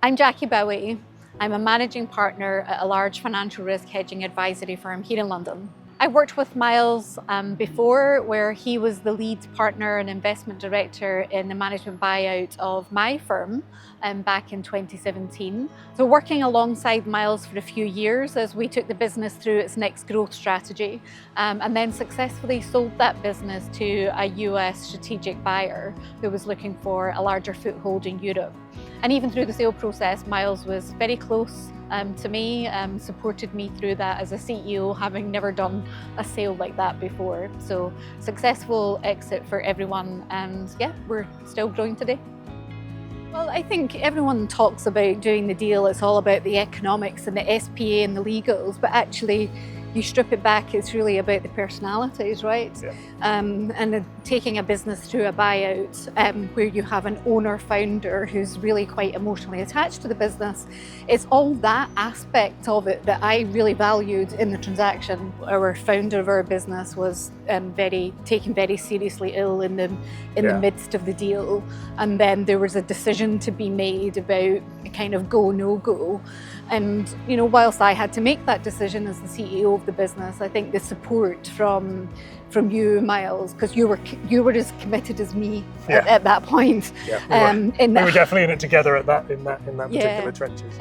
I'm Jackie Bowie. I'm a managing partner at a large financial risk hedging advisory firm here in London. I worked with Miles before, where he was the lead partner and investment director in the management buyout of my firm back in 2017. So working alongside Miles for a few years as we took the business through its next growth strategy, and then successfully sold that business to a US strategic buyer who was looking for a larger foothold in Europe. And even through the sale process, Miles was very close to me, supported me through that as a CEO, having never done a sale like that before. So successful exit for everyone, and yeah, we're still growing today. Well, I think everyone talks about doing the deal, it's all about the economics and the SPA and the legals, but actually you strip it back, it's really about the personalities, right? Yeah. And taking a business through a buyout where you have an owner-founder who's really quite emotionally attached to the business. It's all that aspect of it that I really valued in the transaction. Our founder of our business was taken very seriously ill in the midst of the deal. And then there was a decision to be made about a kind of go, no go. And, you know, whilst I had to make that decision as the CEO of the business, I think the support from you, Miles, because you were as committed as me at that point. Yeah, we were definitely in it together in that particular trenches.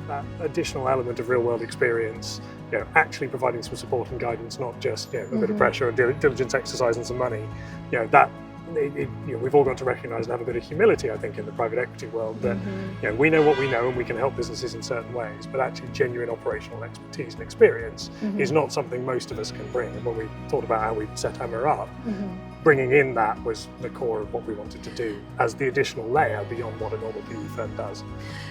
That additional element of real world experience, you know, actually providing some support and guidance, not just a bit of pressure and diligence exercise and some money. You know, that. We've all got to recognise and have a bit of humility, I think, in the private equity world that we know what we know and we can help businesses in certain ways, but actually genuine operational expertise and experience is not something most of us can bring. And when we thought about how we set Hammer up, bringing in that was the core of what we wanted to do as the additional layer beyond what a normal PE firm does.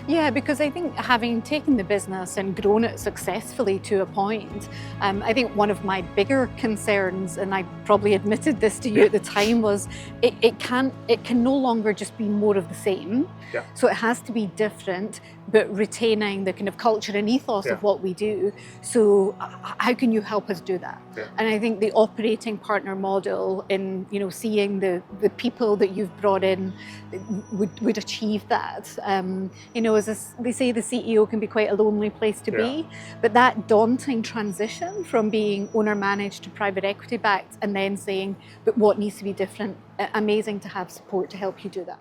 Yeah, because I think having taken the business and grown it successfully to a point, I think one of my bigger concerns, and I probably admitted this to you at the time, was it can no longer just be more of the same. Yeah. So it has to be different, but retaining the kind of culture and ethos of what we do. So how can you help us do that? Yeah. And I think the operating partner model in, you know, seeing the people that you've brought in would achieve that. You know, as they say, the CEO can be quite a lonely place to be, but that daunting transition from being owner managed to private equity backed and then saying, but what needs to be different, amazing to have support to help you do that.